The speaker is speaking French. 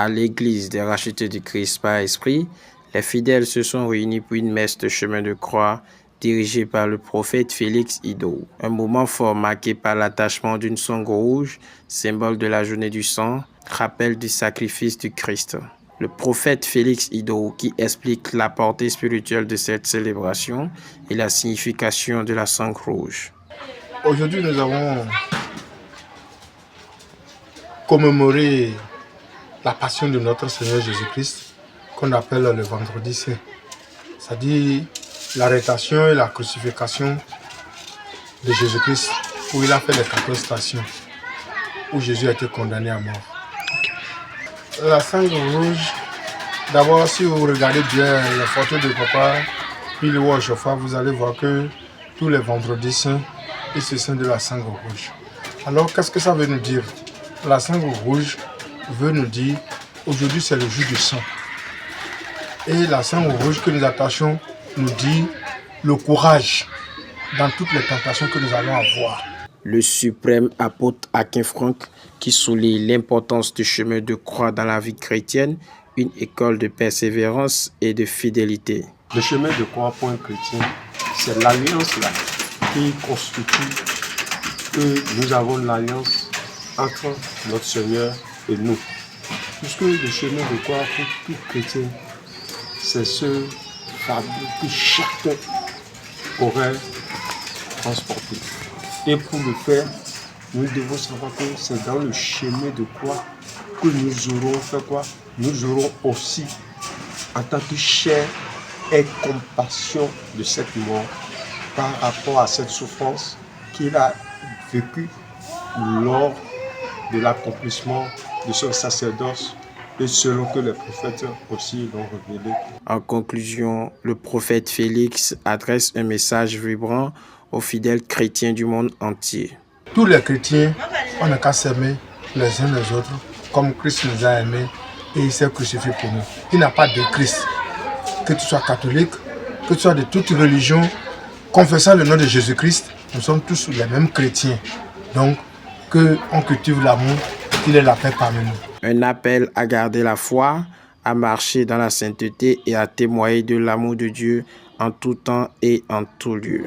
À l'église des rachetés du Christ par esprit, les fidèles se sont réunis pour une messe de chemin de croix dirigée par le prophète Félix Iddo. Un moment fort marqué par l'attachement d'une sangle rouge, symbole de la journée du sang, rappel du sacrifice du Christ. Le prophète Félix Iddo qui explique la portée spirituelle de cette célébration et la signification de la sangle rouge. Aujourd'hui, nous avons commémoré la passion de notre Seigneur Jésus-Christ, qu'on appelle le vendredi saint. C'est-à-dire l'arrestation et la crucifixion de Jésus-Christ, où il a fait les 14 stations, où Jésus a été condamné à mort. La sangle rouge, d'abord, si vous regardez bien les photos de papa, puis le Wachofa, vous allez voir que tous les vendredis saints, ils se sont de la sangle rouge. Alors, qu'est-ce que ça veut nous dire? La sangle rouge veut nous dire, aujourd'hui c'est le jour du sang. Et la sangle rouge que nous attachons nous dit le courage dans toutes les tentations que nous allons avoir. Le suprême apôtre Aquin Franck qui souligne l'importance du chemin de croix dans la vie chrétienne, une école de persévérance et de fidélité. Le chemin de croix pour un chrétien, c'est l'alliance là qui constitue que nous avons l'alliance entre notre Seigneur et nous. Puisque le chemin de croix pour tout chrétien, c'est ce fardeau que chacun aurait transporté. Et pour le faire, nous devons savoir que c'est dans le chemin de croix que nous aurons fait quoi? Nous aurons aussi, en tant que chair et compassion de cette mort par rapport à cette souffrance qu'il a vécue lors de l'accomplissement de son sacerdoce et selon que les prophètes aussi l'ont révélé. En conclusion, le prophète Félix adresse un message vibrant aux fidèles chrétiens du monde entier. Tous les chrétiens, on n'a qu'à s'aimer les uns les autres comme Christ nous a aimés et il s'est crucifié pour nous. Il n'y a pas de Christ. Que tu sois catholique, que tu sois de toute religion, confessant le nom de Jésus-Christ, nous sommes tous les mêmes chrétiens. Donc, qu'on cultive l'amour, qu'il ait la paix parmi nous. Un appel à garder la foi, à marcher dans la sainteté et à témoigner de l'amour de Dieu en tout temps et en tout lieu.